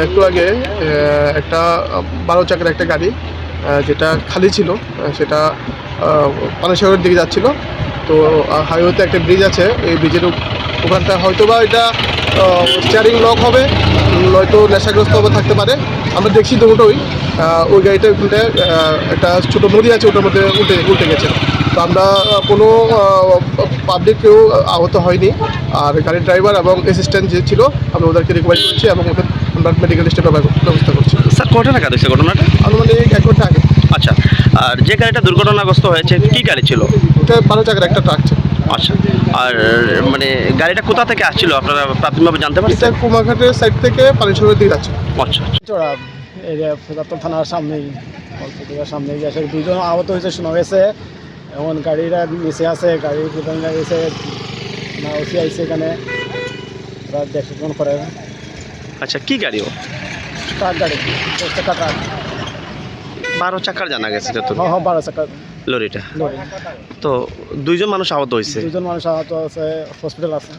একটু আগে একটা 12 চাকার একটা গাড়ি যেটা খালি ছিল, সেটা পানাশহরের দিকে যাচ্ছিল। তো হাইওয়েতে একটা ব্রিজ আছে, এই ব্রিজের ওখানটা হয়তোবা এটা স্টিয়ারিং লক হবে, নয়তো নেশাগ্রস্ত হবে থাকতে পারে। আমরা দেখছি দুটোই। ওই গাড়িটা ওখানটায় একটা ছোটো নদী আছে, ওটার মধ্যে উল্টে গেছে। তো আমরা কোনো পাবলিক কেউ আহত হয়নি। আর গাড়ির ড্রাইভার এবং অ্যাসিস্ট্যান্ট যে ছিল, আমরা ওদেরকে রিকভারি করছি এবং ওদের আমরা মেডিকেল স্টেপের ব্যবস্থা করছি। স্যার কটা নাগাদ হয়েছে ঘটনাটা? আনুমানিক 1 ঘন্টা আগে। আচ্ছা, আর যে গাড়িটা দুর্ঘটনাগ্রস্ত হয়েছে কি গাড়ি ছিল? এটা 12 চাকার একটা ট্রাক ছিল। আচ্ছা, আর মানে গাড়িটা কোথা থেকে আসছিল আপনারা প্রাথমিকভাবে জানতে এটা পারছেন? কুমারঘাটের সাইড থেকে পানিশহরের দিকে যাচ্ছে। আচ্ছা, চড়া এরিয়া ফুদাত্তর থানার সামনেই, হসপিটালের সামনেই গেছে। দুজন আহত হয়েছে শোনা গেছে। এখন গাড়িটা নিচে আছে, গাড়ির প্রধান গেছে না, ওসি আইসে এখানে, ওরা দেখুন করে। আচ্ছা, কি গাড়িও? ট্রাক গাড়ি, 10 টাকা ট্রাক। 12 চাকার জানা গেছে যত। হ্যাঁ হ্যাঁ, 12 টাকা লরিটা। লরি। তো দুইজন মানুষ আহত হয়েছে। দুজন মানুষ আহত আছে, হসপিটাল আছে।